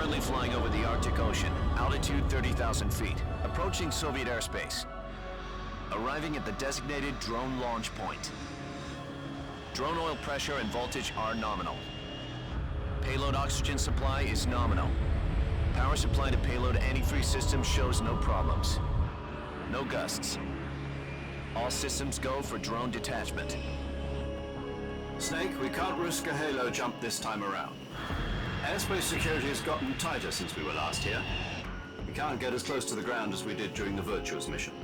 Currently flying over the Arctic Ocean, altitude 30,000 feet, approaching Soviet airspace. Arriving at the designated drone launch point. Drone oil pressure and voltage are nominal. Payload oxygen supply is nominal. Power supply to payload antifreeze system shows no problems. No gusts. All systems go for drone detachment. Snake, we can't risk a halo jump this time around. Airspace security has gotten tighter since we were last here. We can't get as close to the ground as we did during the Virtuous mission.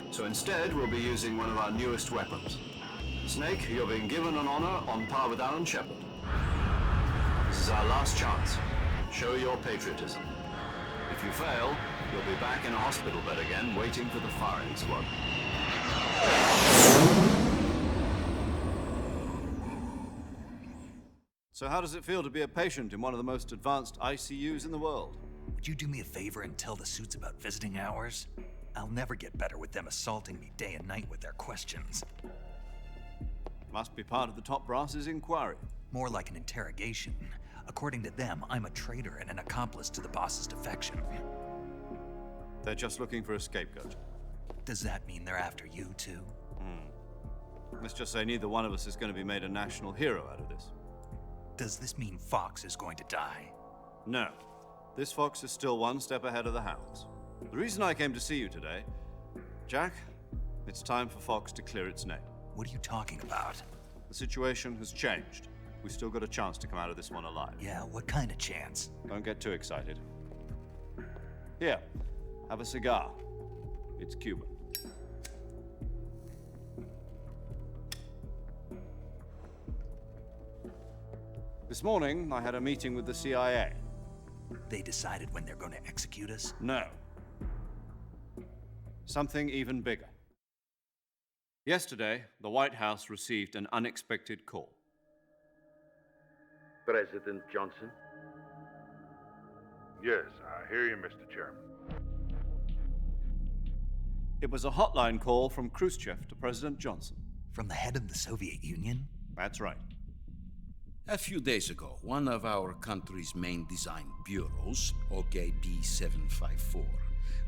So instead, we'll be using one of our newest weapons. Snake, you're being given an honor on par with Alan Shepard. This is our last chance. Show your patriotism. If you fail, you'll be back in a hospital bed again, waiting for the firing squad. So how does it feel to be a patient in one of the most advanced ICUs in the world? Would you do me a favor and tell the suits about visiting hours? I'll never get better with them assaulting me day and night with their questions. Must be part of the top brass's inquiry. More like an interrogation. According to them, I'm a traitor and an accomplice to the boss's defection. They're just looking for a scapegoat. Does that mean they're after you too? Let's just say neither one of us is going to be made a national hero out of this. Does this mean Fox is going to die? No. This fox is still one step ahead of the hounds. The reason I came to see you today, Jack, it's time for Fox to clear its name. What are you talking about? The situation has changed. We've still got a chance to come out of this one alive. Yeah, what kind of chance? Don't get too excited. Here, have a cigar. It's Cuban. This morning, I had a meeting with the CIA. They decided when they're going to execute us? No. Something even bigger. Yesterday, the White House received an unexpected call. President Johnson? Yes, I hear you, Mr. Chairman. It was a hotline call from Khrushchev to President Johnson. From the head of the Soviet Union? That's right. A few days ago, one of our country's main design bureaus, OKB 754,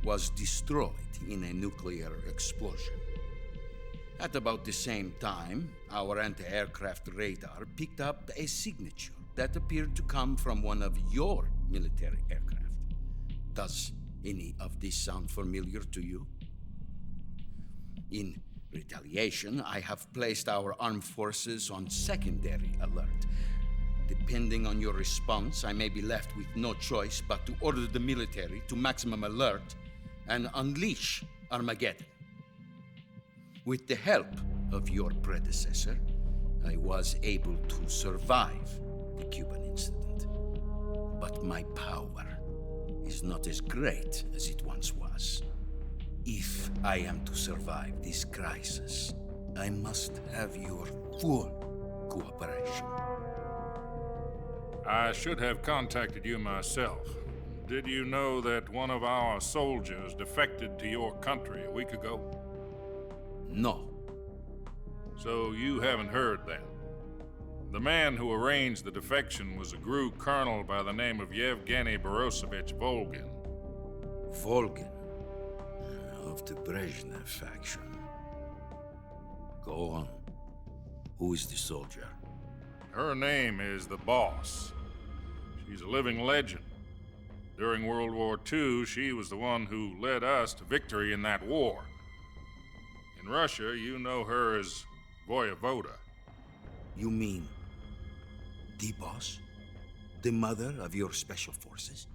was destroyed in a nuclear explosion. At about the same time, our anti-aircraft radar picked up a signature that appeared to come from one of your military aircraft. Does any of this sound familiar to you? In retaliation, I have placed our armed forces on secondary alert. Depending on your response, I may be left with no choice but to order the military to maximum alert and unleash Armageddon. With the help of your predecessor, I was able to survive the Cuban incident. But my power is not as great as it once was. If I am to survive this crisis, I must have your full cooperation. I should have contacted you myself. Did you know that one of our soldiers defected to your country a week ago? No. So you haven't heard then. The man who arranged the defection was a GRU colonel by the name of Yevgeny Borosovich Volgin. Volgin, of the Brezhnev faction. Go on. Who is the soldier? Her name is the Boss. She's a living legend. During World War II, she was the one who led us to victory in that war. In Russia, you know her as Voyevoda. You mean the boss? The mother of your special forces?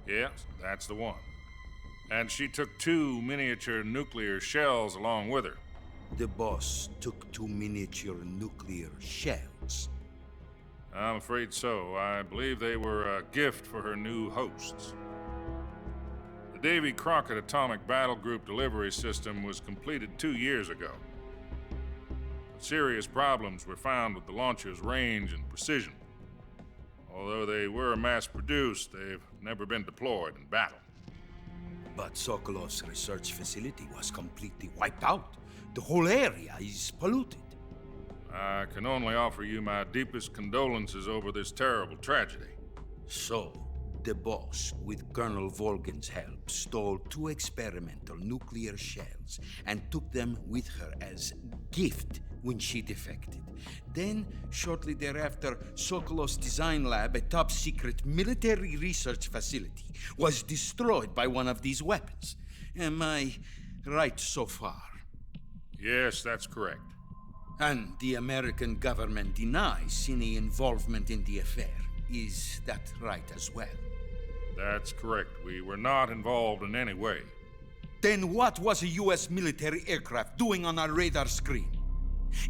Yes, that's the one. And she took 2 miniature nuclear shells along with her. The boss took 2 miniature nuclear shells. I'm afraid so. I believe they were a gift for her new hosts. The Davy Crockett Atomic Battle Group delivery system was completed 2 years ago. But serious problems were found with the launcher's range and precision. Although they were mass-produced, they've never been deployed in battle. But Sokolov's research facility was completely wiped out. The whole area is polluted. I can only offer you my deepest condolences over this terrible tragedy. So, the boss, with Colonel Volgin's help, stole 2 experimental nuclear shells and took them with her as gift when she defected. Then, shortly thereafter, Sokolov's design lab, a top-secret military research facility, was destroyed by one of these weapons. Am I right so far? Yes, that's correct. And the American government denies any involvement in the affair. Is that right as well? That's correct. We were not involved in any way. Then what was a U.S. military aircraft doing on our radar screen?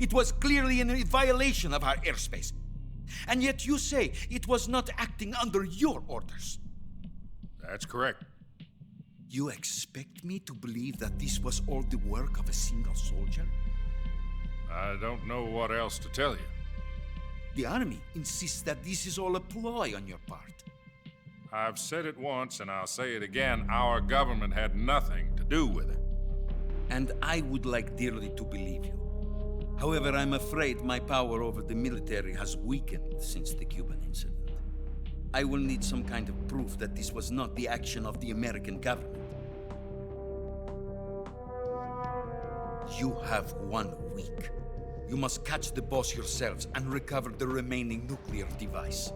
It was clearly in violation of our airspace. And yet you say it was not acting under your orders. That's correct. You expect me to believe that this was all the work of a single soldier? I don't know what else to tell you. The Army insists that this is all a ploy on your part. I've said it once and I'll say it again. Our government had nothing to do with it. And I would like dearly to believe you. However, I'm afraid my power over the military has weakened since the Cuban incident. I will need some kind of proof that this was not the action of the American government. You have 1 week. You must catch the boss yourselves and recover the remaining nuclear device.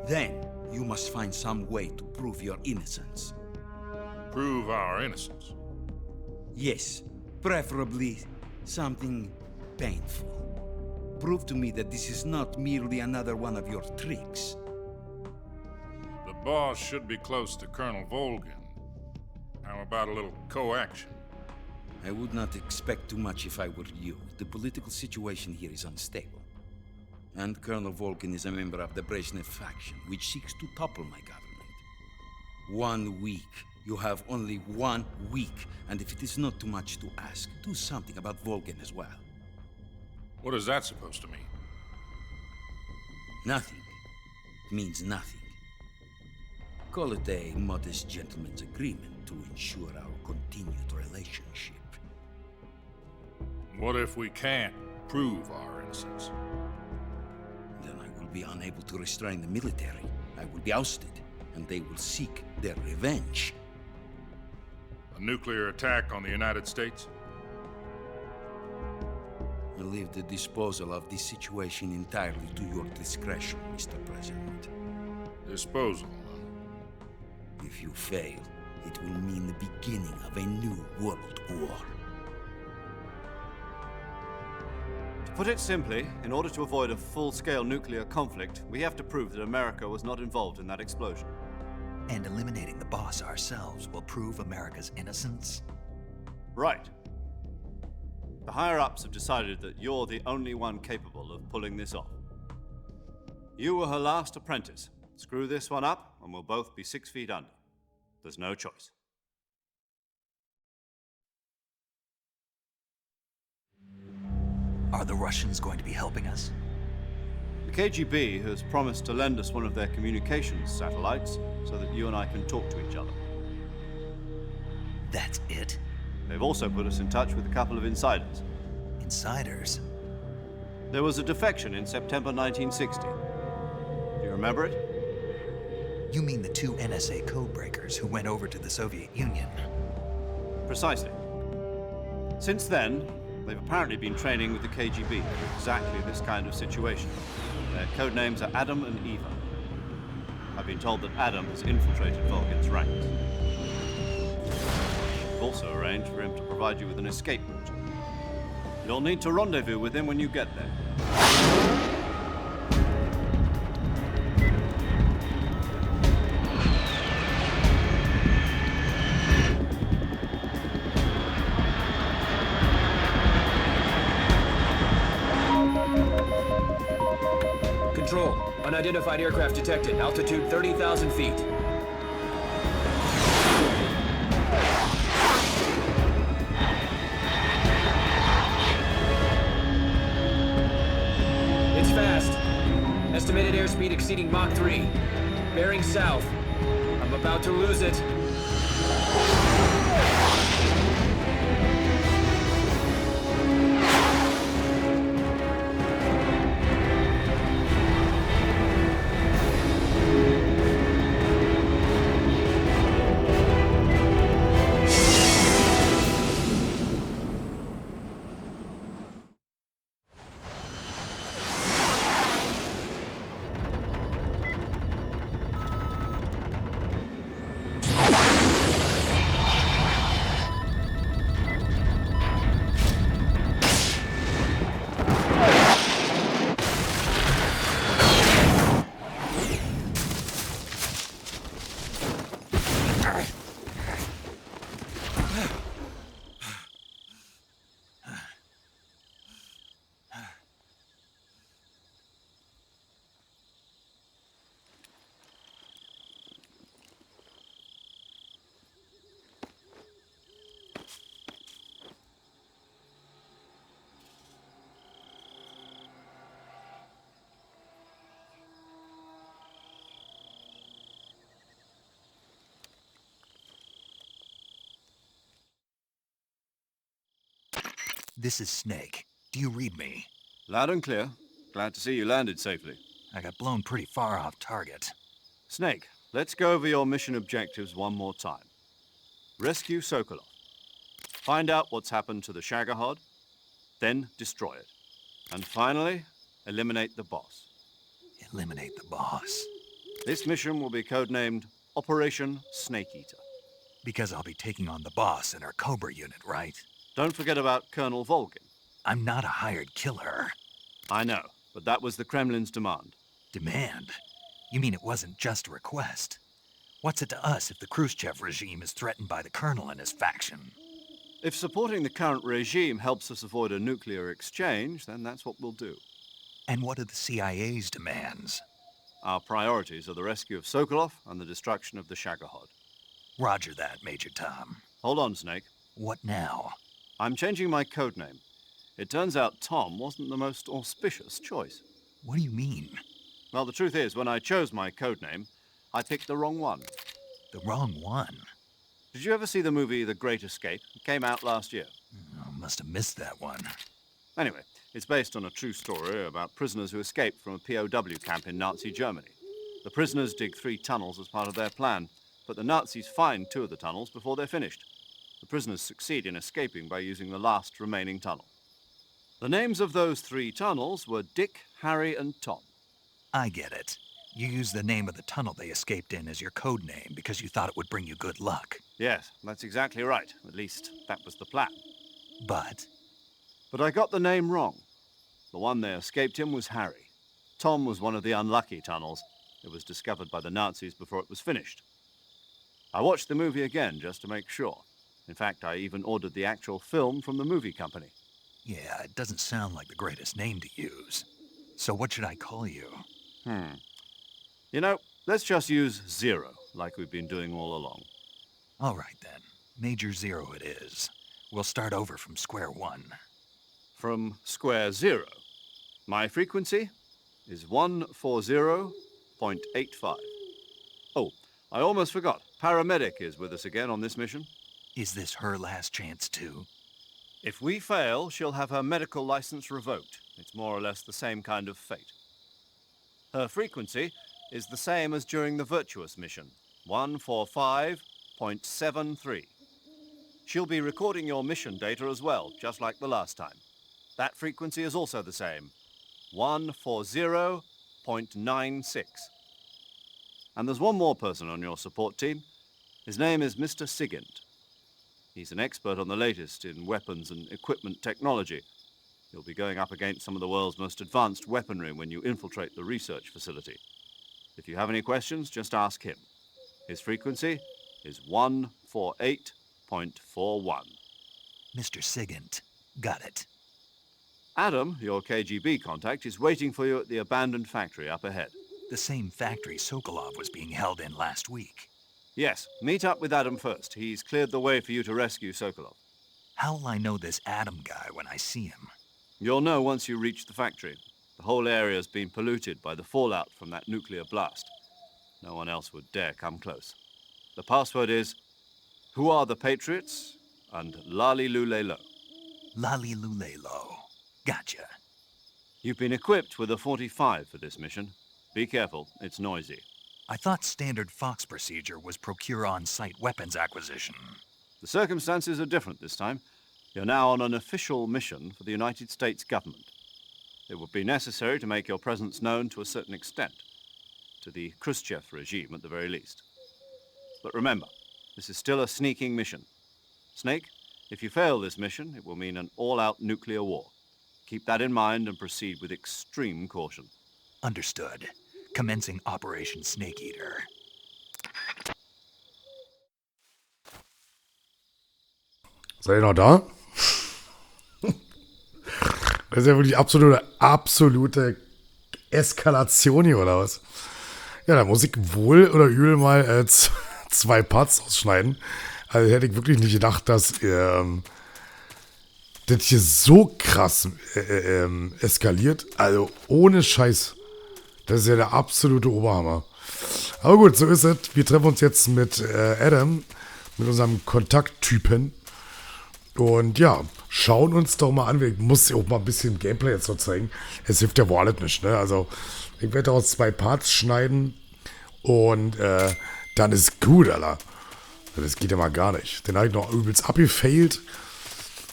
Then, you must find some way to prove your innocence. Prove our innocence. Yes, preferably something painful. Prove to me that this is not merely another one of your tricks. The boss should be close to Colonel Volgin. How about a little coaction? I would not expect too much if I were you. The political situation here is unstable. And Colonel Volgin is a member of the Brezhnev faction, which seeks to topple my government. 1 week. You have only 1 week, and if it is not too much to ask, do something about Volgin as well. What is that supposed to mean? Nothing. It means nothing. Call it a modest gentleman's agreement to ensure our continued relationship. What if we can't prove our innocence? Then I will be unable to restrain the military. I will be ousted, and they will seek their revenge. A nuclear attack on the United States? I leave the disposal of this situation entirely to your discretion, Mr. President. Disposal. If you fail, it will mean the beginning of a new world war. To put it simply, in order to avoid a full-scale nuclear conflict, we have to prove that America was not involved in that explosion. And eliminating the boss ourselves will prove America's innocence? Right. The higher-ups have decided that you're the only one capable of pulling this off. You were her last apprentice. Screw this one up, and we'll both be 6 feet under. There's no choice. Are the Russians going to be helping us? The KGB has promised to lend us one of their communications satellites so that you and I can talk to each other. That's it? They've also put us in touch with a couple of insiders. Insiders? There was a defection in September 1960. Do you remember it? You mean the 2 NSA codebreakers who went over to the Soviet Union? Precisely. Since then, they've apparently been training with the KGB for exactly this kind of situation. Their code names are Adam and Eva. I've been told that Adam has infiltrated Volgin's ranks. We've also arranged for him to provide you with an escape route. You'll need to rendezvous with him when you get there. Control. Unidentified aircraft detected. Altitude 30,000 feet. It's fast. Estimated airspeed exceeding Mach 3. Bearing south. I'm about to lose it. This is Snake. Do you read me? Loud and clear. Glad to see you landed safely. I got blown pretty far off target. Snake, let's go over your mission objectives one more time. Rescue Sokolov. Find out what's happened to the Shagohod, then destroy it. And finally, eliminate the boss. Eliminate the boss. This mission will be codenamed Operation Snake Eater. Because I'll be taking on the boss in our Cobra unit, right? Don't forget about Colonel Volgin. I'm not a hired killer. I know, but that was the Kremlin's demand. Demand? You mean it wasn't just a request? What's it to us if the Khrushchev regime is threatened by the Colonel and his faction? If supporting the current regime helps us avoid a nuclear exchange, then that's what we'll do. And what are the CIA's demands? Our priorities are the rescue of Sokolov and the destruction of the Shagohod. Roger that, Major Tom. Hold on, Snake. What now? I'm changing my codename. It turns out Tom wasn't the most auspicious choice. What do you mean? Well, the truth is, when I chose my codename, I picked the wrong one. The wrong one? Did you ever see the movie The Great Escape? It came out last year. Oh, must have missed that one. Anyway, it's based on a true story about prisoners who escaped from a POW camp in Nazi Germany. The prisoners dig 3 tunnels as part of their plan, but the Nazis find 2 of the tunnels before they're finished. The prisoners succeed in escaping by using the last remaining tunnel. The names of those 3 tunnels were Dick, Harry, and Tom. I get it. You used the name of the tunnel they escaped in as your code name because you thought it would bring you good luck. Yes, that's exactly right. At least, that was the plan. But I got the name wrong. The one they escaped in was Harry. Tom was one of the unlucky tunnels. It was discovered by the Nazis before it was finished. I watched the movie again just to make sure. In fact, I even ordered the actual film from the movie company. yeah, it doesn't sound like the greatest name to use. So what should I call you? You know, let's just use Zero, like we've been doing all along. All right then. Major Zero it is. We'll start over from square one. From square 0. My frequency is 140.85. Oh, I almost forgot. Paramedic is with us again on this mission. Is this her last chance too? If we fail, she'll have her medical license revoked. It's more or less the same kind of fate. Her frequency is the same as during the Virtuous mission, 145.73. She'll be recording your mission data as well, just like the last time. That frequency is also the same, 140.96. And there's one more person on your support team. His name is Mr. Sigint. He's an expert on the latest in weapons and equipment technology. You'll be going up against some of the world's most advanced weaponry when you infiltrate the research facility. If you have any questions, just ask him. His frequency is 148.41. Mr. Sigint. Got it. Adam, your KGB contact, is waiting for you at the abandoned factory up ahead. The same factory Sokolov was being held in last week. Yes, meet up with Adam first. He's cleared the way for you to rescue Sokolov. How will I know this Adam guy when I see him? You'll know once you reach the factory. The whole area's been polluted by the fallout from that nuclear blast. No one else would dare come close. The password is, "Who are the Patriots?" and Lali Lulelo. Lali Lulelo. Gotcha. You've been equipped with a 45 for this mission. Be careful, it's noisy. I thought standard Fox procedure was procure on-site weapons acquisition. The circumstances are different this time. You're now on an official mission for the United States government. It would be necessary to make your presence known to a certain extent, to the Khrushchev regime at the very least. But remember, this is still a sneaking mission. Snake, if you fail this mission, it will mean an all-out nuclear war. Keep that in mind and proceed with extreme caution. Understood. Commencing Operation Snake Eater. Seid ihr noch da? Das ist ja wirklich absolute Eskalation hier, oder was? Ja, da muss ich wohl oder übel mal 2 Parts ausschneiden. Also hätte ich wirklich nicht gedacht, dass das hier so krass eskaliert. Also ohne Scheiß. Das ist ja der absolute Oberhammer. Aber gut, so ist es. Wir treffen uns jetzt mit Adam, mit unserem Kontakttypen. Und ja, schauen uns doch mal an. Ich muss ja auch mal ein bisschen Gameplay jetzt noch zeigen. Es hilft ja wohl alles nicht, ne? Also, ich werde aus 2 Parts schneiden und dann ist gut, Alter. Das geht ja mal gar nicht. Den habe ich noch übelst abgefailt.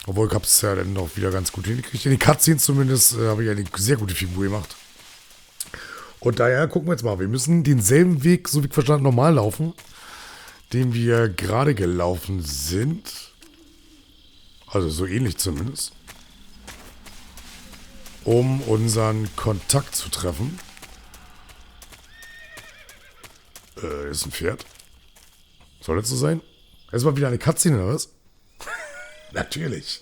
Obwohl, ich habe es ja dann noch wieder ganz gut hingekriegt. In den Cutscenes zumindest habe ich eine sehr gute Figur gemacht. Und daher gucken wir jetzt mal. Wir müssen denselben Weg, so wie ich verstanden, normal laufen, den wir gerade gelaufen sind. Also so ähnlich zumindest. Um unseren Kontakt zu treffen. Ist ein Pferd. Soll das so sein? Erstmal wieder eine Cutscene, oder was? Natürlich.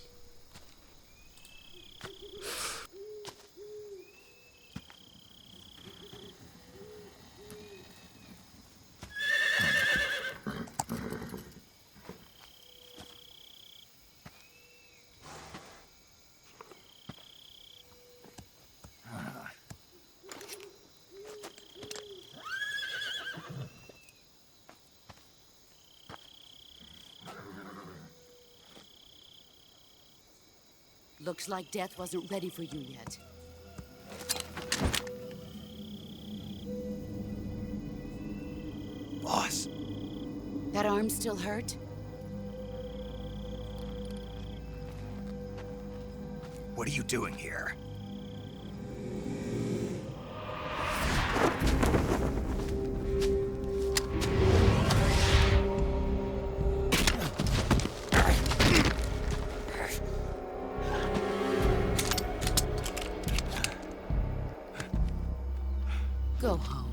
Looks like death wasn't ready for you yet. Boss, That arm still hurt? what are you doing here? Go home.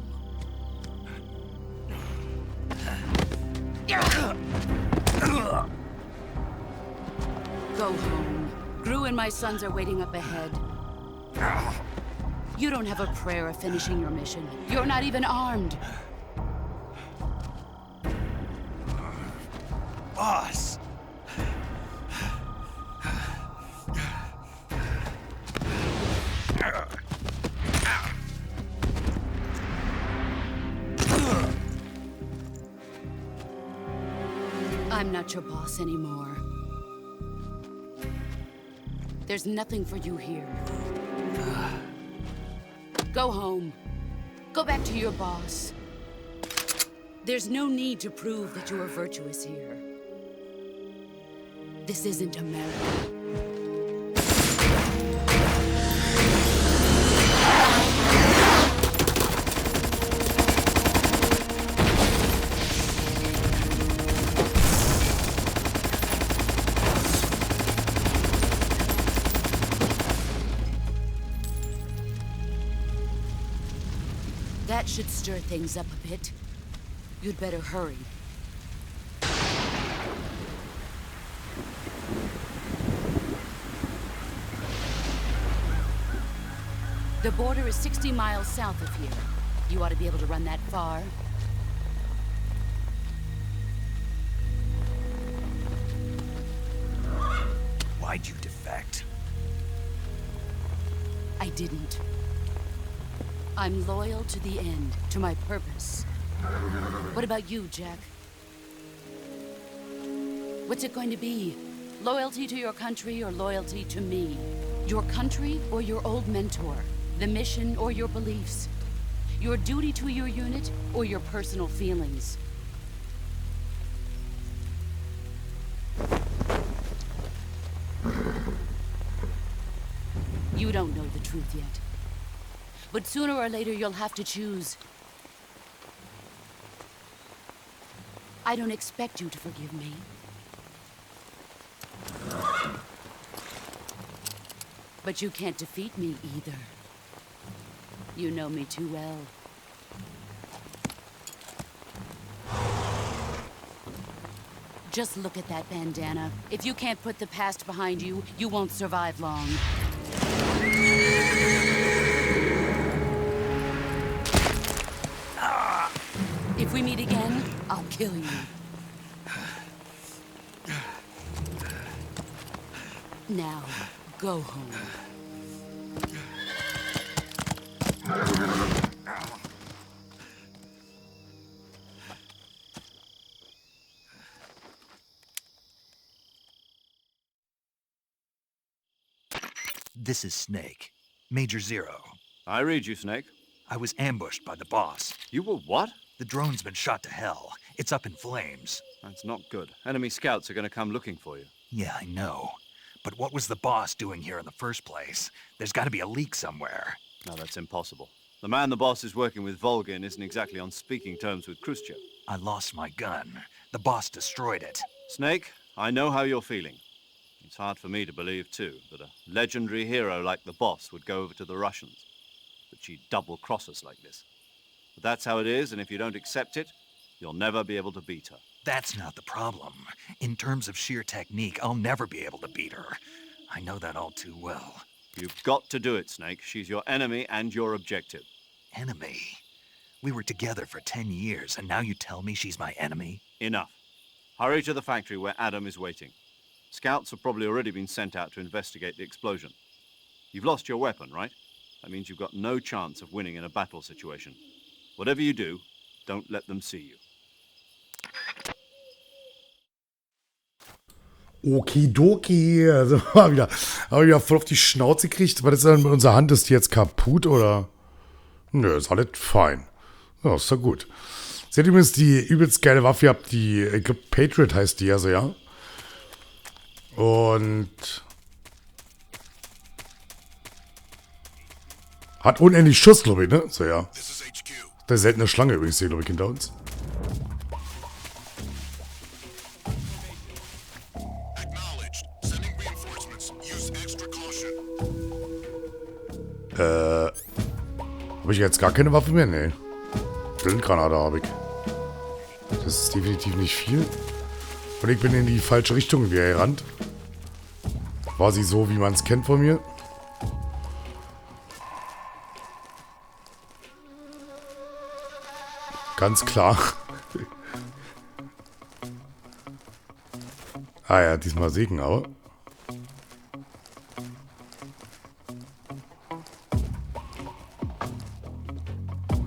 Go home. Gru and my sons are waiting up ahead. You don't have a prayer of finishing your mission. You're not even armed. Boss! I'm not your boss anymore. There's nothing for you here. Go home. Go back to your boss. There's no need to prove that you are virtuous here. This isn't America. That should stir things up a bit. You'd better hurry. The border is 60 miles south of here. You ought to be able to run that far. Why'd you defect? I didn't. I'm loyal to the end, to my purpose. What about you, Jack? What's it going to be? Loyalty to your country or loyalty to me? Your country or your old mentor? The mission or your beliefs? Your duty to your unit or your personal feelings? You don't know the truth yet. But sooner or later, you'll have to choose. I don't expect you to forgive me. But you can't defeat me either. You know me too well. Just look at that bandana. If you can't put the past behind you, you won't survive long. If we meet again, I'll kill you. Now, go home. This is Snake. Major Zero. I read you, Snake. I was ambushed by the boss. You were what? The drone's been shot to hell. It's up in flames. That's not good. Enemy scouts are going to come looking for you. Yeah, I know. But what was the boss doing here in the first place? There's got to be a leak somewhere. No, that's impossible. The man the boss is working with, Volgin, isn't exactly on speaking terms with Khrushchev. I lost my gun. The boss destroyed it. Snake, I know how you're feeling. It's hard for me to believe, too, that a legendary hero like the boss would go over to the Russians. That she'd double-cross us like this. But that's how it is, and if you don't accept it, you'll never be able to beat her. That's not the problem. In terms of sheer technique, I'll never be able to beat her. I know that all too well. You've got to do it, Snake. She's your enemy and your objective. Enemy? We were together for 10 years, and now you tell me she's my enemy? Enough. Hurry to the factory where Adam is waiting. Scouts have probably already been sent out to investigate the explosion. You've lost your weapon, right? That means you've got no chance of winning in a battle situation. Whatever you do, don't let them see you. Okidoki, also haben wir wieder voll auf die Schnauze gekriegt. Was ist denn mit unserer Hand? Ist die jetzt kaputt oder? Nö, ist alles fein. Ja, ist doch gut. Sie hat übrigens die übelst geile Waffe gehabt, die, ich glaube, Patriot heißt die, also ja. Und hat unendlich Schuss, glaube ich, ne? So, ja. Der seltene Schlange übrigens hier, glaube ich, hinter uns. Habe ich jetzt gar keine Waffe mehr? Nee. Blindgranate habe ich. Das ist definitiv nicht viel. Und ich bin in die falsche Richtung wieder gerannt. Quasi so, wie man es kennt von mir. Ganz klar. Ah ja, diesmal Segen, aber.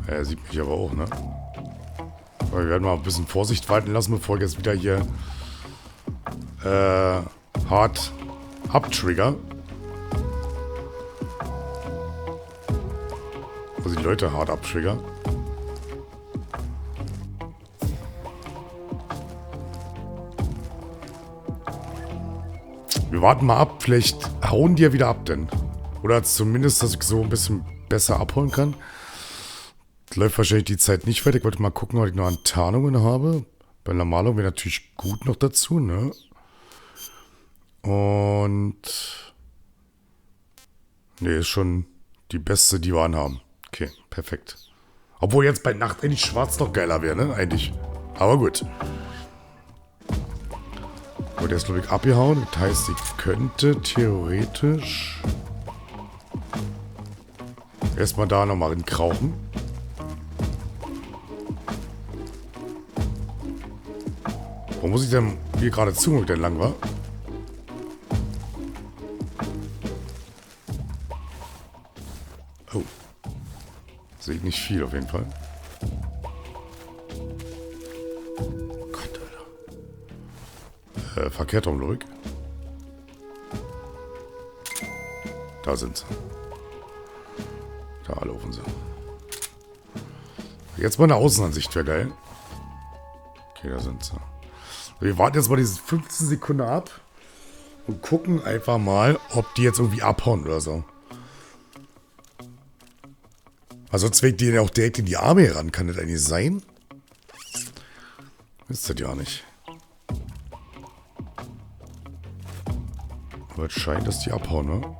Er sieht mich aber auch, ne? Aber wir werden mal ein bisschen Vorsicht walten lassen, bevor ich jetzt wieder hier hart abtrigger. Also die Leute hart abtrigger. Wir warten mal ab, vielleicht hauen die ja wieder ab, denn. Oder zumindest, dass ich so ein bisschen besser abholen kann. Läuft wahrscheinlich die Zeit nicht weiter. Ich wollte mal gucken, ob ich noch an Tarnungen habe. Bei Normalung wäre natürlich gut noch dazu, ne? Und ne, ist schon die beste, die wir anhaben. Okay, perfekt. Obwohl jetzt bei Nacht eigentlich schwarz noch geiler wäre, ne? Eigentlich. Aber gut. Aber der ist, glaube ich, abgehauen. Das heißt, ich könnte theoretisch erstmal da nochmal krauchen. Wo muss ich denn hier gerade zu, wo ich denn lang war? Oh. Sehe ich nicht viel auf jeden Fall. Gott, Alter. Verkehrt rum, glaube ich. Da sind sie. Da laufen sie. Jetzt mal eine Außenansicht wäre geil. Okay, da sind sie. Wir warten jetzt mal diese 15 Sekunden ab und gucken einfach mal, ob die jetzt irgendwie abhauen oder so. Also sonst wäre die ja auch direkt in die Arme ran. Kann das eigentlich sein? Ist das ja nicht. Aber es scheint, dass die abhauen, ne?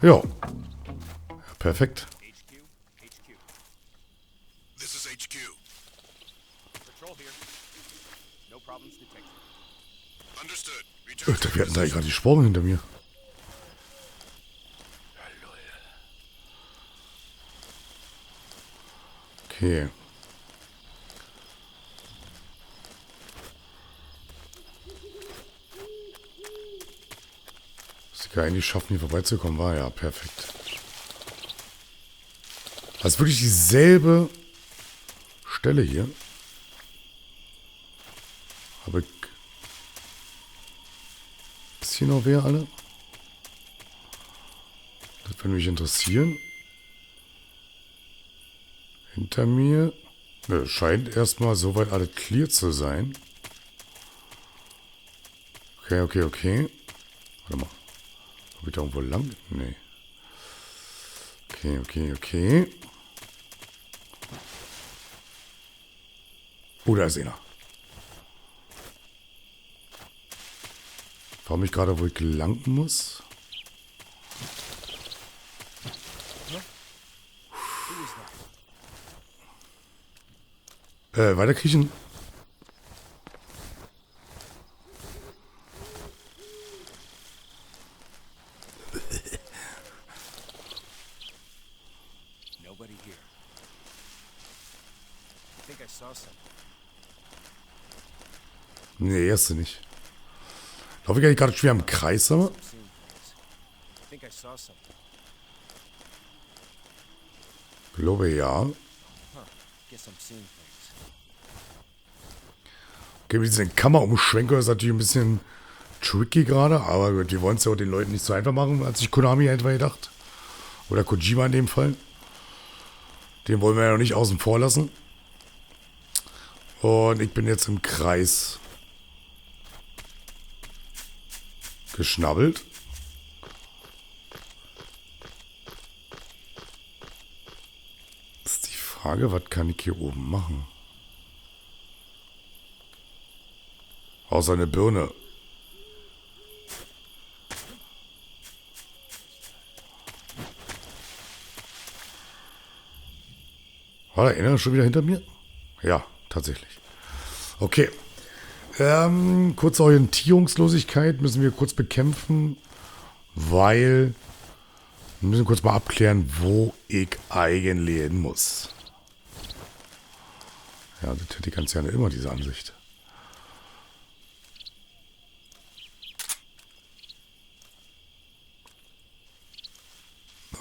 Ja. Perfekt. Wir hatten da gerade die Sporen hinter mir. Okay. Dass ich eigentlich schaffen, hier vorbeizukommen, war ja perfekt. Das ist wirklich dieselbe Stelle hier. Aber Ist hier noch wer, alle? Das würde mich interessieren. Hinter mir. Ne, scheint erstmal soweit alles clear zu sein. Okay. Warte mal. Hab ich da irgendwo lang? Nee. Okay. Oh, da ist einer. Warum ich gerade wohl gelangen muss? Weiter kriechen. Nobody here. I think I saw something. Nee, erste nicht. Laufe ich eigentlich gerade schwer im Kreis, aber? I think I saw something. Glaube ja. Guess I'm seeing things. Okay, mit diesen Kammerumschwenker ist natürlich ein bisschen tricky gerade, aber gut, wir wollen es ja auch den Leuten nicht so einfach machen, als sich Konami etwa gedacht. Oder Kojima in dem Fall. Den wollen wir ja noch nicht außen vor lassen. Und ich bin jetzt im Kreis geschnabbelt. Ist die Frage, was kann ich hier oben machen? Außer eine Birne. War der einer schon wieder hinter mir? Ja, tatsächlich. Okay. Kurze Orientierungslosigkeit müssen wir kurz bekämpfen, weil wir müssen kurz mal abklären, wo ich eigentlich hin muss. Ja, das hätte ich ganz gerne immer, diese Ansicht.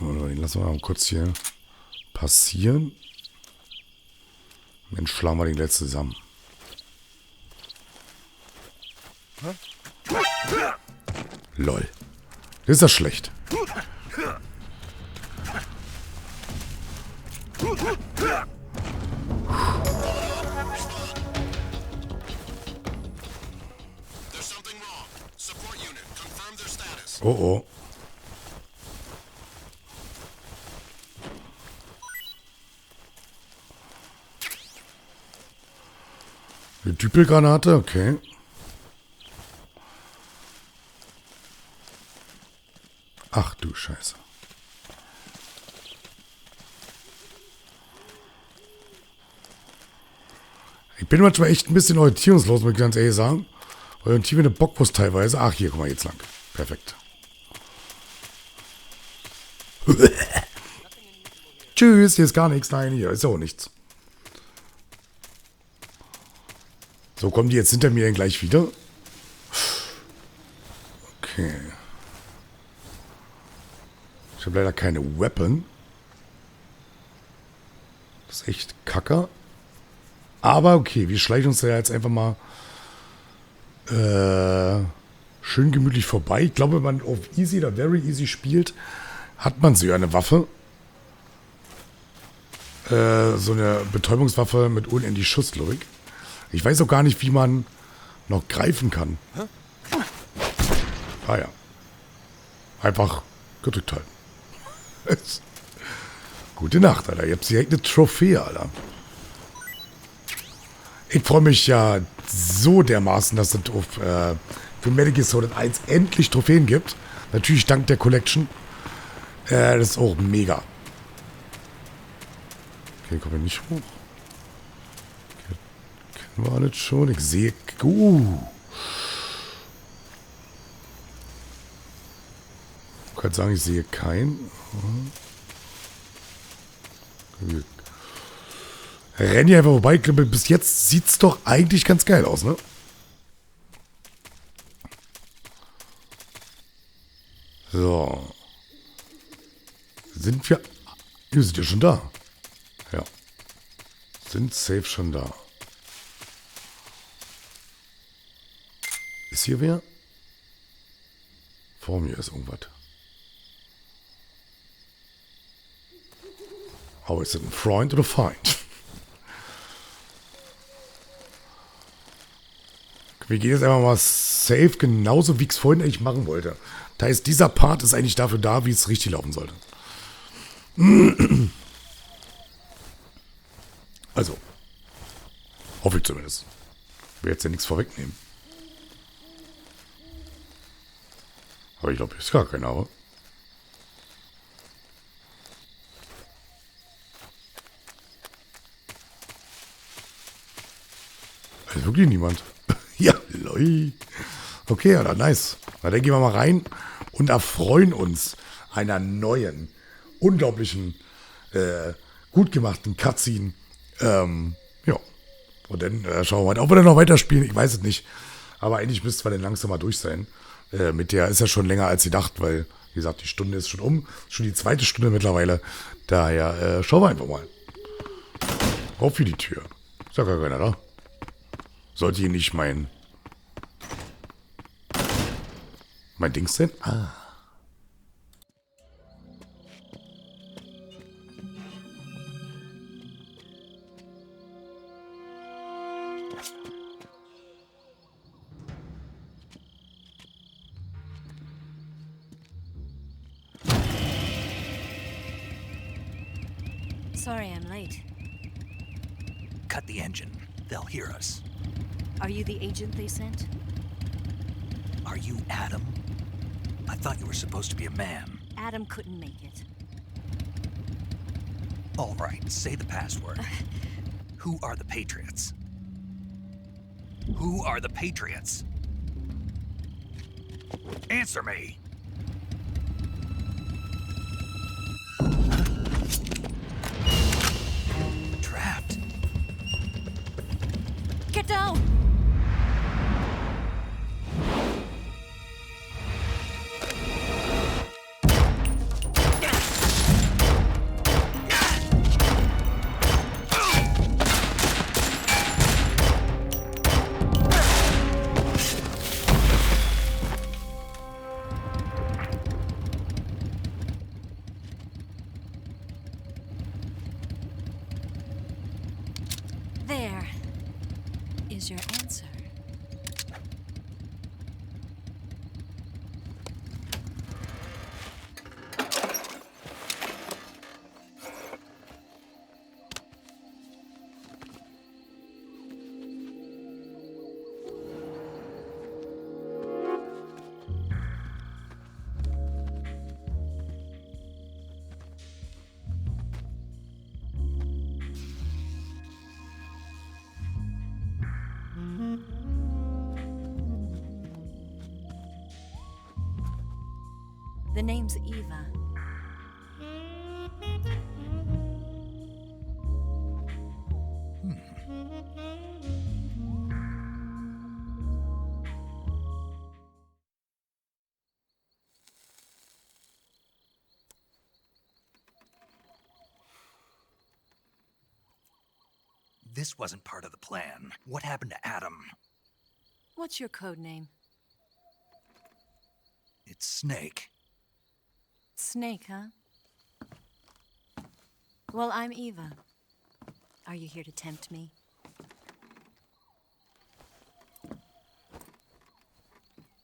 Den lassen wir mal kurz hier passieren. Dann schlagen wir den gleich zusammen. Lol. Das ist ja schlecht. Oh oh. Eine Düppelgranate, okay. Ach du Scheiße. Ich bin manchmal echt ein bisschen orientierungslos, muss ich ganz ehrlich sagen. Orientiere eine Bockwurst teilweise. Ach, hier, guck mal, jetzt lang. Perfekt. Tschüss, hier ist gar nichts. Nein, hier ist auch nichts. So, kommen die jetzt hinter mir dann gleich wieder? Okay. Ich habe leider keine Weapon. Das ist echt kacke. Aber okay, wir schleichen uns da jetzt einfach mal schön gemütlich vorbei. Ich glaube, wenn man auf Easy oder Very Easy spielt, hat man so eine Waffe. So eine Betäubungswaffe mit unendlich Schuss, glaube ich. Ich weiß auch gar nicht, wie man noch greifen kann. Ah ja. Einfach gedrückt halten. Gute Nacht, Alter. Ihr habt direkt eine Trophäe, Alter. Ich freue mich ja so dermaßen, dass es für Metal Gear Solid 1 endlich Trophäen gibt. Natürlich dank der Collection. Das ist auch mega. Okay, kommen wir nicht hoch. Okay, kennen wir alles schon. Ich sehe... Ich kann sagen, ich sehe keinen. Wir rennen hier einfach vorbei. Ich glaube, bis jetzt sieht es doch eigentlich ganz geil aus, ne? So. Sind wir... Wir sind ja schon da. Ja. Sind safe schon da. Ist hier wer? Vor mir ist irgendwas. Aber ist das ein Freund oder Feind? Wir gehen jetzt einfach mal safe, genauso wie ich es vorhin eigentlich machen wollte. Das heißt, dieser Part ist eigentlich dafür da, wie es richtig laufen sollte. Also, hoffe ich zumindest. Ich will jetzt ja nichts vorwegnehmen. Aber ich glaube, hier ist gar keiner, aber. Also wirklich niemand. Ja, loi. Okay, ja, dann nice. Na, dann gehen wir mal rein und erfreuen uns einer neuen, unglaublichen, gut gemachten Cutscene. Ja. Und dann schauen wir mal, ob wir dann noch weiterspielen. Ich weiß es nicht. Aber eigentlich müssten wir dann langsam mal durch sein. Mit der ist ja schon länger als gedacht, weil, wie gesagt, die Stunde ist schon um. Schon die zweite Stunde mittlerweile. Daher schauen wir einfach mal. Auf wie die Tür. Ist ja gar keiner da. Sollte hier nicht mein Dings sein? Ah. Sorry I'm late. Cut the engine. They'll hear us. Are you the agent they sent? Are you Adam? I thought you were supposed to be a man. Adam couldn't make it. All right, say the password. Who are the Patriots? Who are the Patriots? Answer me! Trapped. Get down! There is your answer. The name's Eva. This wasn't part of the plan. What happened to Adam? What's your code name? It's Snake. Snake, huh? Well, I'm Eva. Are you here to tempt me?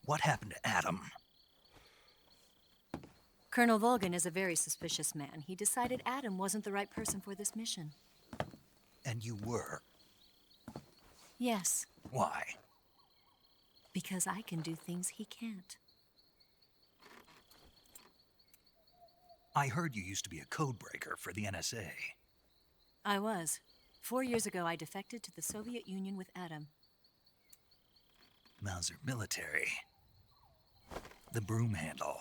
What happened to Adam? Colonel Volgan is a very suspicious man. He decided Adam wasn't the right person for this mission. And you were. Yes, Why? because I can do things he can't. I heard you used to be a codebreaker for the NSA. I was. 4 years ago, I defected to the Soviet Union with Adam. Mauser military. The broom handle.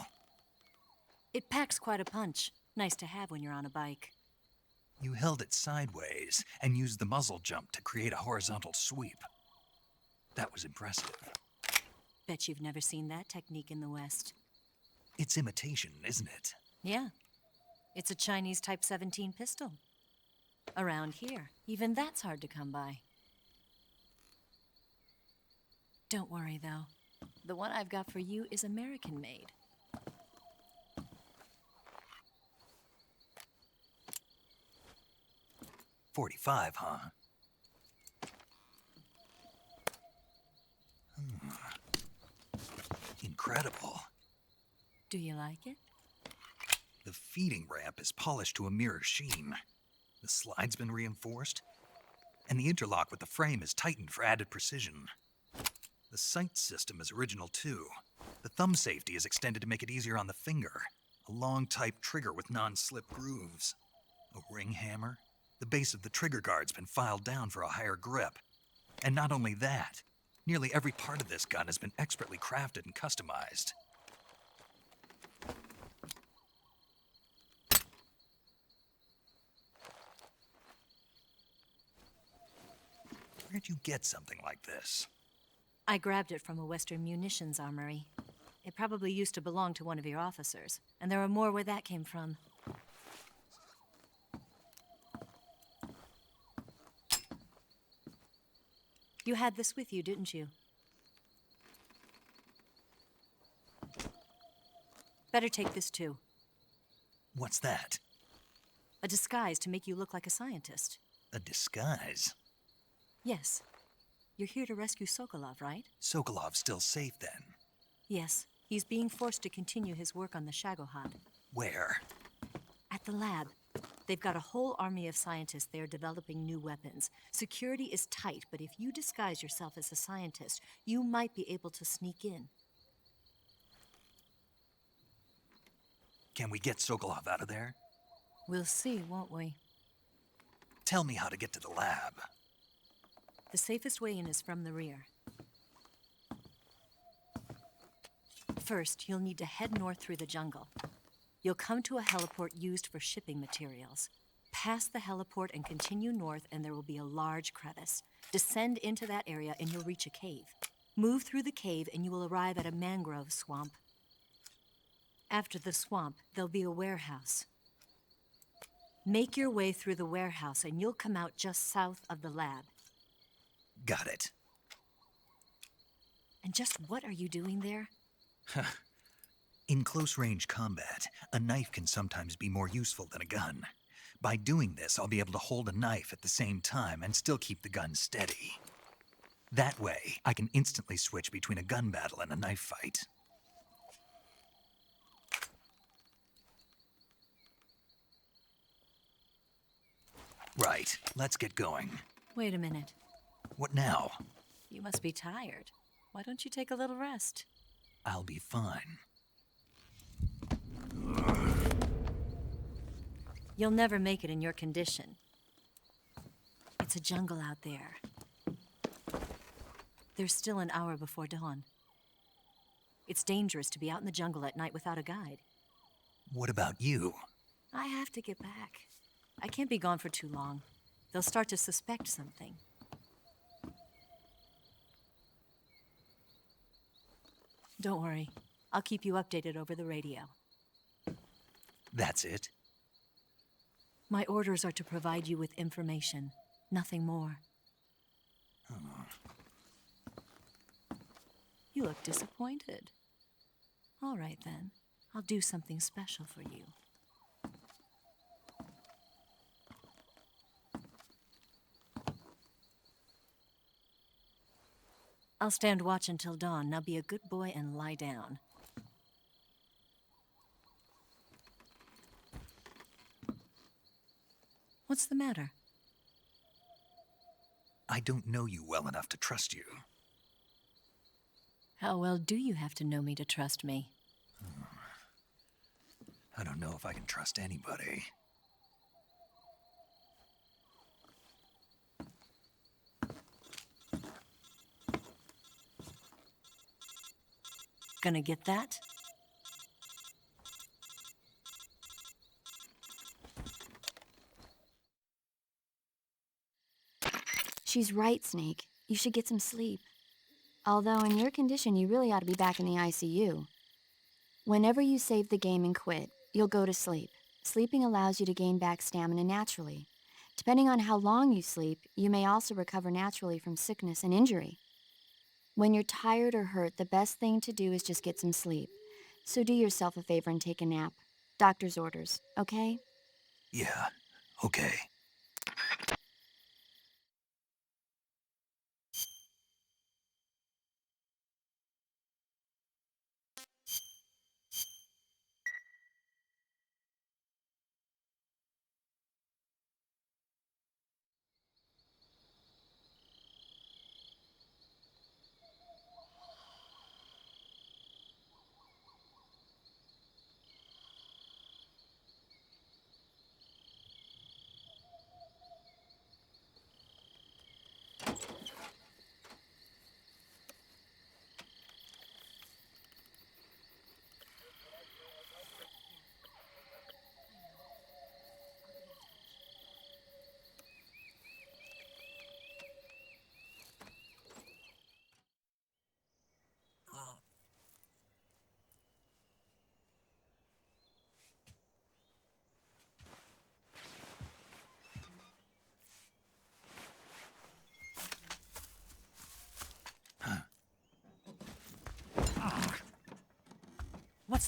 It packs quite a punch. Nice to have when you're on a bike. You held it sideways and used the muzzle jump to create a horizontal sweep. That was impressive. Bet you've never seen that technique in the West. It's imitation, isn't it? Yeah. It's a Chinese Type 17 pistol. Around here, even that's hard to come by. Don't worry, though. The one I've got for you is American-made. 45, huh? Incredible. Do you like it? The feeding ramp is polished to a mirror sheen. The slide's been reinforced, and the interlock with the frame is tightened for added precision. The sight system is original too. The thumb safety is extended to make it easier on the finger. A long type trigger with non-slip grooves. A ring hammer. The base of the trigger guard's been filed down for a higher grip. And not only that, nearly every part of this gun has been expertly crafted and customized. Where'd you get something like this? I grabbed it from a Western munitions armory. It probably used to belong to one of your officers, and there are more where that came from. You had this with you, didn't you? Better take this too. What's that? A disguise to make you look like a scientist. A disguise? Yes. You're here to rescue Sokolov, right? Sokolov's still safe then? Yes. He's being forced to continue his work on the Shagohod. Where? At the lab. They've got a whole army of scientists there developing new weapons. Security is tight, but if you disguise yourself as a scientist, you might be able to sneak in. Can we get Sokolov out of there? We'll see, won't we? Tell me how to get to the lab. The safest way in is from the rear. First, you'll need to head north through the jungle. You'll come to a heliport used for shipping materials. Pass the heliport and continue north, and there will be a large crevice. Descend into that area, and you'll reach a cave. Move through the cave, and you will arrive at a mangrove swamp. After the swamp, there'll be a warehouse. Make your way through the warehouse, and you'll come out just south of the lab. Got it. And just what are you doing there? In close-range combat, a knife can sometimes be more useful than a gun. By doing this, I'll be able to hold a knife at the same time and still keep the gun steady. That way, I can instantly switch between a gun battle and a knife fight. Right, let's get going. Wait a minute. What now? You must be tired. Why don't you take a little rest? I'll be fine. You'll never make it in your condition. It's a jungle out there. There's still an hour before dawn. It's dangerous to be out in the jungle at night without a guide. What about you? I have to get back. I can't be gone for too long. They'll start to suspect something. Don't worry. I'll keep you updated over the radio. That's it? My orders are to provide you with information, nothing more. You look disappointed. All right, then. I'll do something special for you. I'll stand watch until dawn. Now be a good boy and lie down. What's the matter? I don't know you well enough to trust you. How well do you have to know me to trust me? I don't know if I can trust anybody. Gonna get that? She's right, Snake. You should get some sleep. Although in your condition, you really ought to be back in the ICU. Whenever you save the game and quit, you'll go to sleep. Sleeping allows you to gain back stamina naturally. Depending on how long you sleep, you may also recover naturally from sickness and injury. When you're tired or hurt, the best thing to do is just get some sleep. So do yourself a favor and take a nap. Doctor's orders, okay? Yeah, okay.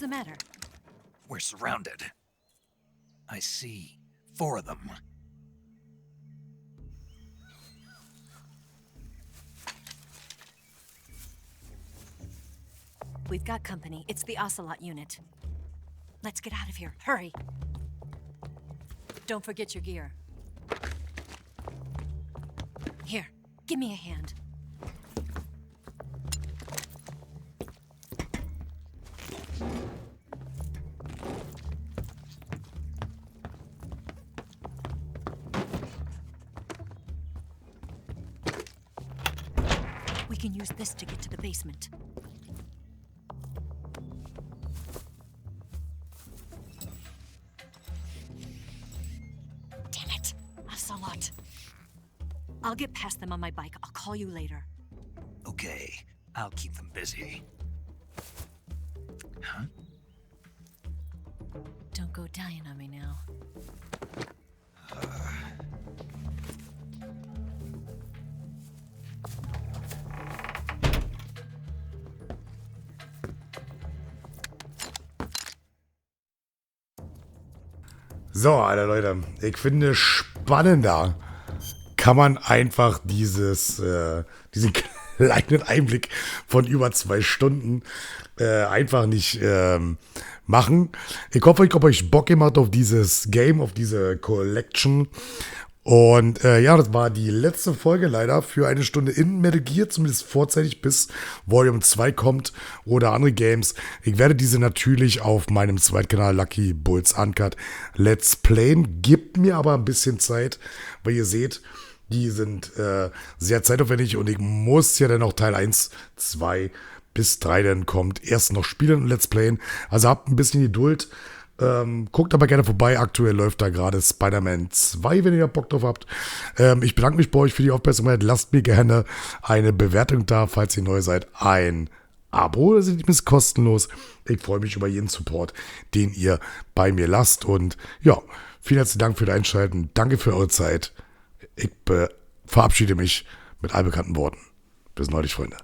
the matter? We're surrounded. I see 4 of them. We've got company. It's the Ocelot unit. Let's get out of here. Hurry. Don't forget your gear. Here, give me a hand. We can use this to get to the basement. Damn it, Ocelot. I'll get past them on my bike. I'll call you later. Okay, I'll keep them busy. Huh? Don't go dying on me now. So, Alter, Leute, ich finde spannender kann man einfach diesen kleinen Einblick von über 2 Stunden einfach nicht machen. Ich hoffe, ich habe euch Bock gemacht auf dieses Game, auf diese Collection. Und ja, das war die letzte Folge leider für eine Stunde in Metal Gear, zumindest vorzeitig, bis Volume 2 kommt oder andere Games. Ich werde diese natürlich auf meinem Zweitkanal Lucky Bulls Uncut Let's Playen. Gibt mir aber ein bisschen Zeit, weil ihr seht, die sind sehr zeitaufwendig und ich muss ja dann auch Teil 1, 2 bis 3 dann kommt, erst noch spielen und Let's Playen. Also habt ein bisschen Geduld. Guckt aber gerne vorbei. Aktuell läuft da gerade Spider-Man 2, wenn ihr Bock drauf habt. Ich bedanke mich bei euch für die Aufmerksamkeit. Lasst mir gerne eine Bewertung da, falls ihr neu seid. Ein Abo, das ist kostenlos. Ich freue mich über jeden Support, den ihr bei mir lasst. Und ja, vielen herzlichen Dank für das Einschalten. Danke für eure Zeit. Ich verabschiede mich mit allbekannten Worten. Bis neulich, Freunde.